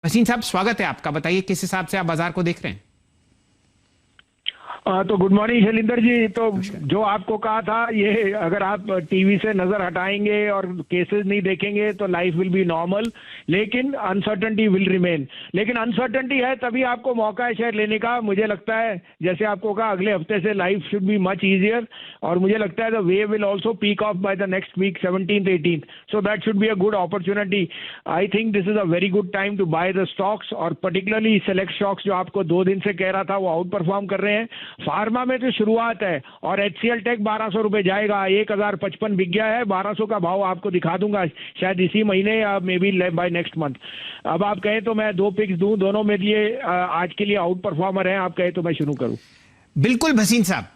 भसीन साहब, स्वागत है आपका। बताइए किस हिसाब से आप बाजार को देख रहे हैं। तो गुड मॉर्निंग शैलिंदर जी। तो जो आपको कहा था, ये अगर आप टीवी से नजर हटाएंगे और केसेस नहीं देखेंगे तो लाइफ विल बी नॉर्मल, लेकिन अनसर्टेनिटी विल रिमेन। लेकिन अनसर्टेनिटी है तभी आपको मौका है शेयर लेने का। मुझे लगता है जैसे आपको कहा, अगले हफ्ते से life should be much easier, और मुझे लगता है the wave will also peak off by the next week 17th 18th, so that should be a good opportunity. I think this is a very good time to buy the stocks, और particularly select stocks जो आपको 2 दिन से कह रहा था वो out perform कर रहे हैं। फार्मा में तो शुरुआत है, और HCL टेक 1200 रुपए जाएगा, 1055 बिक गया है। 1200 का भाव आपको दिखा दूंगा शायद इसी महीने या maybe by next month. अब आप कहें तो मैं 2 पिक्स दूं, दोनों मेरे लिए आज के लिए आउट परफॉर्मर हैं। आप कहें तो मैं शुरू करूं? बिल्कुल भसीन साहब।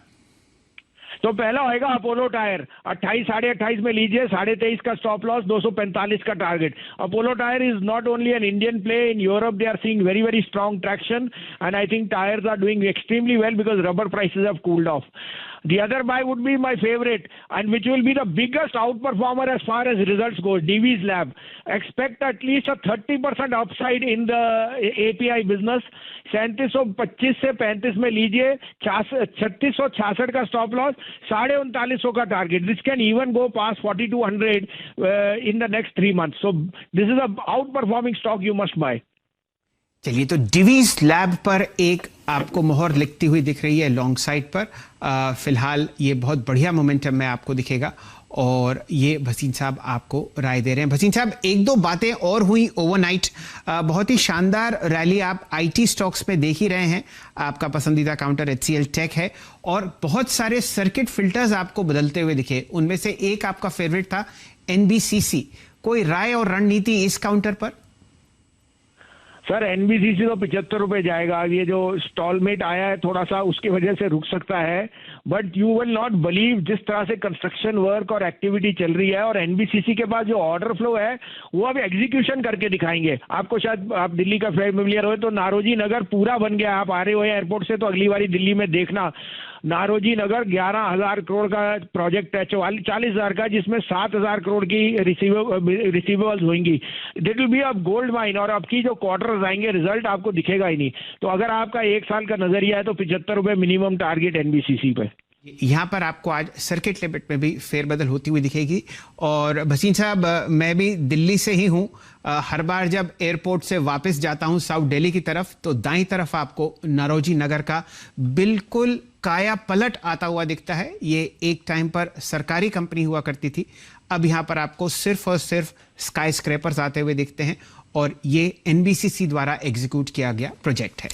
तो पहला होएगा अपोलो टायर, 28 साढ़े 28 में लीजिए, 23.5 का स्टॉप लॉस, 245 का target. Apollo tyre is not only an Indian play, in Europe they are seeing very very strong traction, and I think tyres are doing extremely well because rubber prices have cooled off. The other buy would be my favorite, and which will be the biggest outperformer as far as results go, Divi's Lab. Expect at least a 30% upside in the API business. 3725 से 35 में लीजिए, 3666 का stop loss, 3950 का target. This can even go pass 4200 in the next 3 months. So this is a outperforming stock you must buy. चलिए, तो Divi's lab पर एक आपको मोहर लिखती हुई दिख रही है लॉन्ग साइड पर। फिलहाल ये बहुत बढ़िया मोमेंटम में आपको दिखेगा, और ये भसीन साहब आपको राय दे रहे हैं। भसीन साहब, एक दो बातें और हुई ओवरनाइट। बहुत ही शानदार रैली आप IT स्टॉक्स में देख ही रहे हैं। आपका पसंदीदा काउंटर HCL टेक है, और बहुत सारे सर्किट फिल्टर्स आपको बदलते हुए दिखे। उनमें से एक आपका फेवरेट था NBCC। कोई राय और रणनीति इस काउंटर पर? सर NBCC तो 75 रुपए जाएगा। ये जो स्टॉलमेट आया है थोड़ा सा, उसकी वजह से रुक सकता है, but you will not believe जिस तरह से कंस्ट्रक्शन वर्क और एक्टिविटी चल रही है। और NBCC के पास जो ऑर्डर फ्लो है वो अब एग्जीक्यूशन करके दिखाएंगे आपको। शायद आप दिल्ली का फेमिलियर हो तो नारोजी नगर पूरा बन गया। आप आ रहे हो एयरपोर्ट से तो अगली बारी दिल्ली में देखना, नारोजी नगर 11,000 करोड़ का प्रोजेक्ट है, 40,000 का, जिसमें 7,000 करोड़ की रिसीवेबल्स होंगी। That will be a gold mine, और आपकी जो क्वार्टर्स आएंगे रिजल्ट आपको दिखेगा ही नहीं। तो अगर आपका 1 साल का नजरिया है तो 75 रुपए मिनिमम टारगेट NBCC पे। यहाँ पर आपको आज सर्किट लिमिट में भी फेरबदल होती हुई दिखेगी। और भसीन साहब, मैं भी दिल्ली से ही हूँ। हर बार जब एयरपोर्ट से वापस जाता हूँ साउथ दिल्ली की तरफ, तो दाईं तरफ आपको नारोजी नगर का बिल्कुल काया पलट आता हुआ दिखता है। ये एक टाइम पर सरकारी कंपनी हुआ करती थी, अब यहाँ पर आपको सिर्फ और सिर्फ स्काई स्क्रैपर्स आते हुए दिखते हैं, और ये NBCC द्वारा एग्जीक्यूट किया गया प्रोजेक्ट है।